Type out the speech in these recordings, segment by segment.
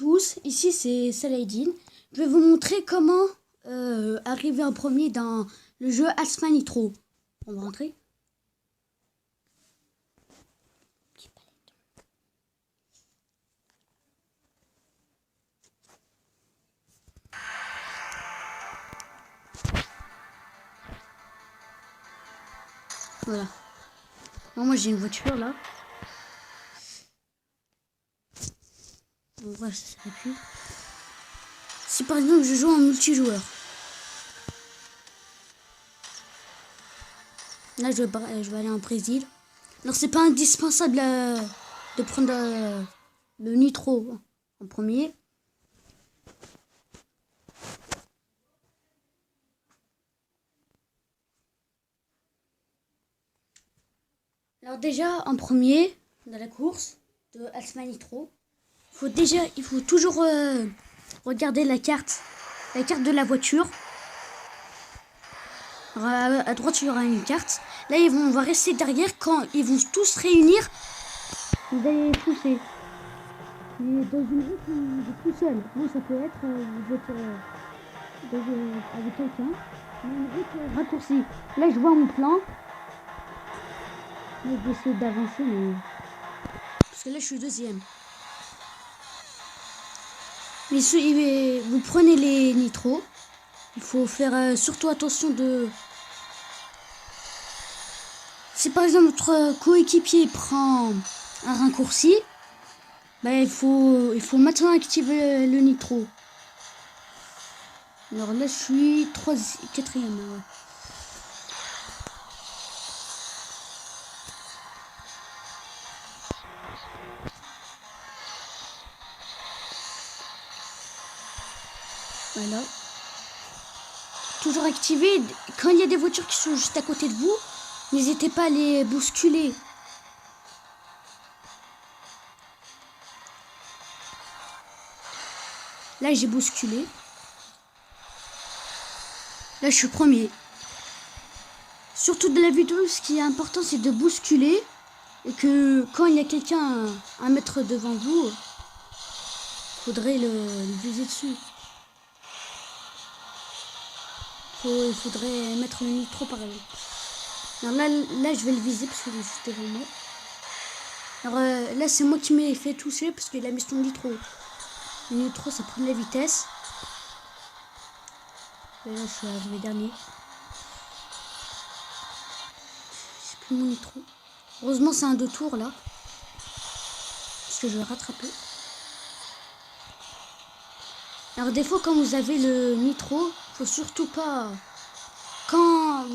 tous, ici c'est Saladin. Je vais vous montrer comment arriver en premier dans le jeu Asphalt Nitro. On va rentrer. Voilà. Non, moi j'ai une voiture là. Bon, voilà, ça s'arrête plus. Si par exemple je joue en multijoueur. Là je vais aller en Brésil. Alors c'est pas indispensable de prendre le nitro en premier. Alors déjà en premier dans la course de Asphalt Nitro, il faut toujours regarder la carte de la voiture. Alors, à droite il y aura une carte. Là on va rester derrière. Quand ils vont tous se réunir, vous allez pousser. Mais dans une route vous êtes tout seul. Bon, ça peut être vous êtes avec quelqu'un. Une route raccourcie. Là je vois mon plan. Je vais essayer d'avancer, mais parce que là je suis deuxième. Mais vous prenez les nitros. Il faut faire surtout attention de... Si par exemple notre coéquipier prend un raccourci, ben, il faut maintenant activer le nitro. Alors là je suis quatrième. Ouais. Voilà. Toujours activé. Quand il y a des voitures qui sont juste à côté de vous, n'hésitez pas à les bousculer. Là j'ai bousculé. Là je suis premier. Surtout de la vidéo, ce qui est important c'est de bousculer. Et que quand il y a quelqu'un à mettre devant vous, faudrait le viser dessus. Il faudrait mettre le nitro par exemple. Alors là je vais le viser parce qu'il est juste devant moi. Alors là c'est moi qui m'ai fait toucher parce qu'il a mis son nitro. Le nitro ça prend de la vitesse. Et là je suis arrivé dernier. J'ai plus mon nitro. Heureusement c'est un 2 tours là. Parce que je vais rattraper. Alors des fois quand vous avez le nitro, faut surtout pas... Quand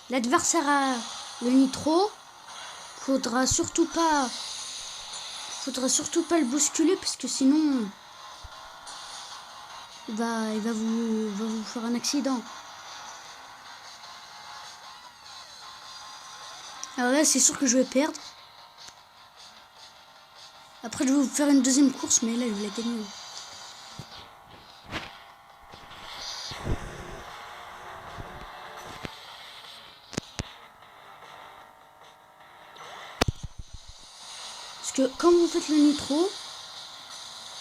l'adversaire a le nitro, faudra surtout pas le bousculer parce que sinon il va vous faire un accident. Alors là c'est sûr que je vais perdre. Après je vais vous faire une deuxième course, mais là je vais la gagner. Parce que quand vous faites le nitro,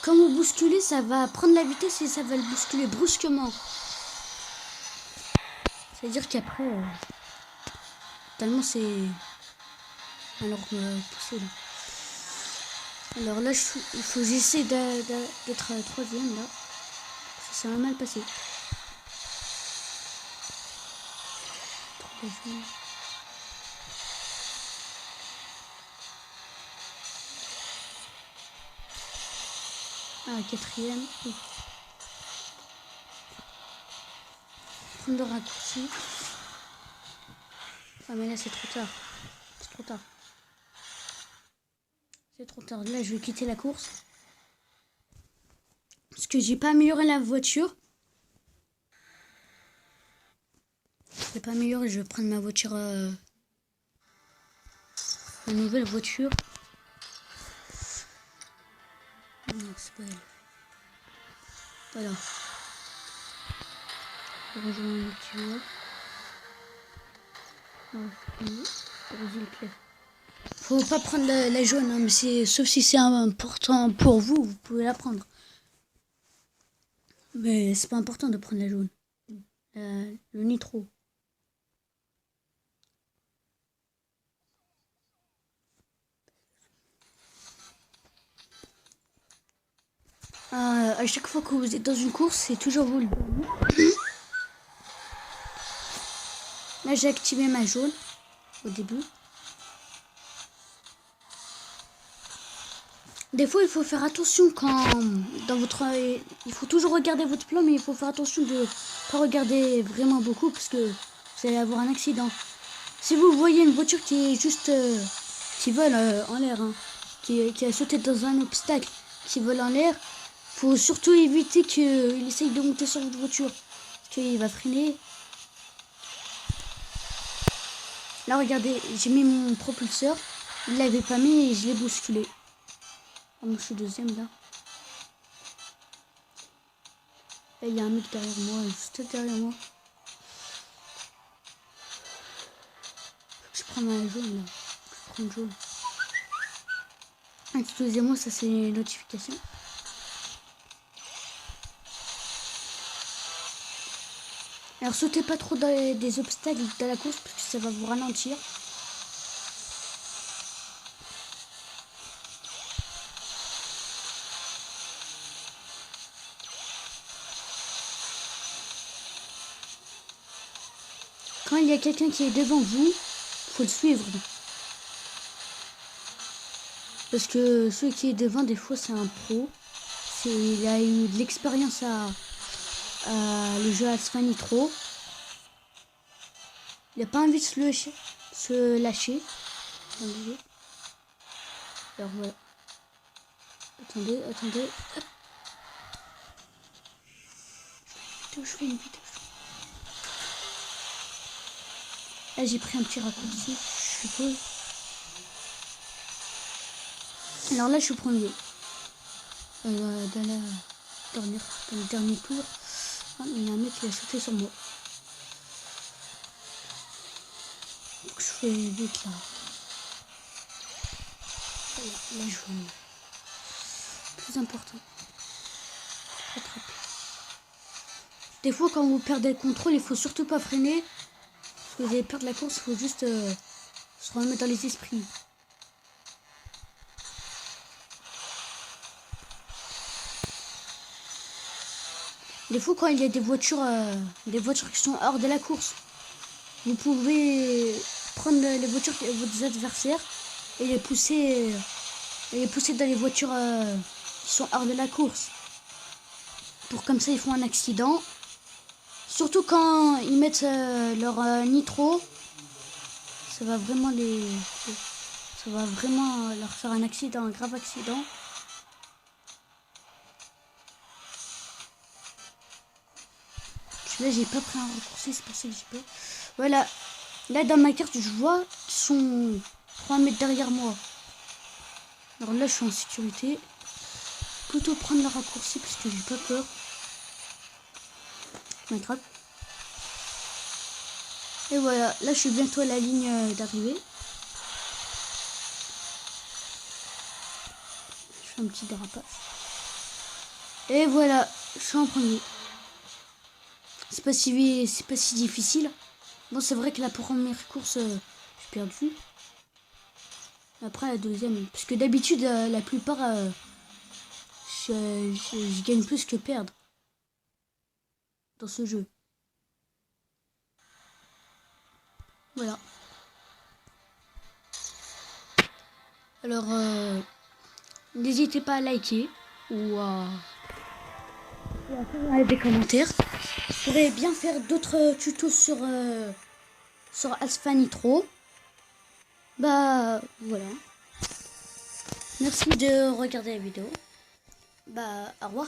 quand vous bousculez, ça va prendre la vitesse et ça va le bousculer brusquement. C'est-à-dire qu'après, tellement c'est... Alors pousser là. Alors là, il faut que j'essaie d'être troisième là. Ça va mal passer. Ah, quatrième. Prendre le raccourci. Ah mais là c'est trop tard. C'est trop tard. C'est trop tard. Là je vais quitter la course. Parce que j'ai pas amélioré la voiture. Je vais pas améliorer, je vais prendre ma voiture. Ma nouvelle voiture. Non, c'est pas elle. Voilà. Je vais rejoindre une voiture. Non, Brésil plaît. Faut pas prendre la jaune, hein, mais sauf si c'est important pour vous, vous pouvez la prendre. Mais c'est pas important de prendre la jaune. Le nitro. À chaque fois que vous êtes dans une course, c'est toujours vous le dernier. Là, j'ai activé ma jaune au début. Des fois, il faut faire attention quand dans votre... Il faut toujours regarder votre plan, mais il faut faire attention de pas regarder vraiment beaucoup parce que vous allez avoir un accident. Si vous voyez une voiture qui est juste... qui vole en l'air, hein, qui a sauté dans un obstacle, qui vole en l'air, faut surtout éviter qu'il essaye de monter sur votre voiture. Parce qu'il va freiner. Là, regardez, j'ai mis mon propulseur. Il l'avait pas mis et je l'ai bousculé. Oh, moi, je suis deuxième là. Là, il y a un mec derrière moi, juste derrière moi. Je prends ma jaune là. Je prends le jaune. Excusez-moi, ça c'est une notification. Alors sautez pas trop dans des obstacles dans la course parce que ça va vous ralentir. Quand il y a quelqu'un qui est devant vous, faut le suivre. Parce que celui qui est devant, des fois, c'est un pro. Il a eu de l'expérience à le jeu Asphalt Nitro. Il n'a pas envie de se lâcher. Alors voilà. Attendez. Hop. Je fais une vidéo. Là, j'ai pris un petit raccourci, je suppose. Alors là, je suis premier. Dans le dernier tour, il y a un mec qui a sauté sur moi. Donc, je fais vite là. Voilà, la jaune. Plus important. Rattraper. Des fois, quand vous perdez le contrôle, il faut surtout pas freiner. Parce que vous allez perdre la course, il faut juste se remettre dans les esprits. Des fois, quand il y a des voitures qui sont hors de la course, vous pouvez prendre les voitures de vos adversaires et les pousser dans les voitures qui sont hors de la course. Pour comme ça, ils font un accident. Surtout quand ils mettent leur nitro, ça va vraiment leur faire un accident, un grave accident. Là, j'ai pas pris un raccourci, c'est pour ça que j'ai pas. Voilà. Là, dans ma carte, je vois qu'ils sont 3 mètres derrière moi. Alors là, je suis en sécurité. Plutôt prendre le raccourci parce que j'ai pas peur. Je m'attrape. Et voilà. Là, je suis bientôt à la ligne d'arrivée. Je fais un petit dérapage. Et voilà. Je suis en premier. C'est pas si difficile. Bon, c'est vrai que la première course, j'ai perdu. Après, la deuxième. Parce que d'habitude, la plupart, je gagne plus que perdre. Dans ce jeu. Voilà. Alors, n'hésitez pas à liker ou à faire des commentaires. Je pourrais bien faire d'autres tutos sur Asphalt Nitro. Bah voilà. Merci de regarder la vidéo. Bah au revoir.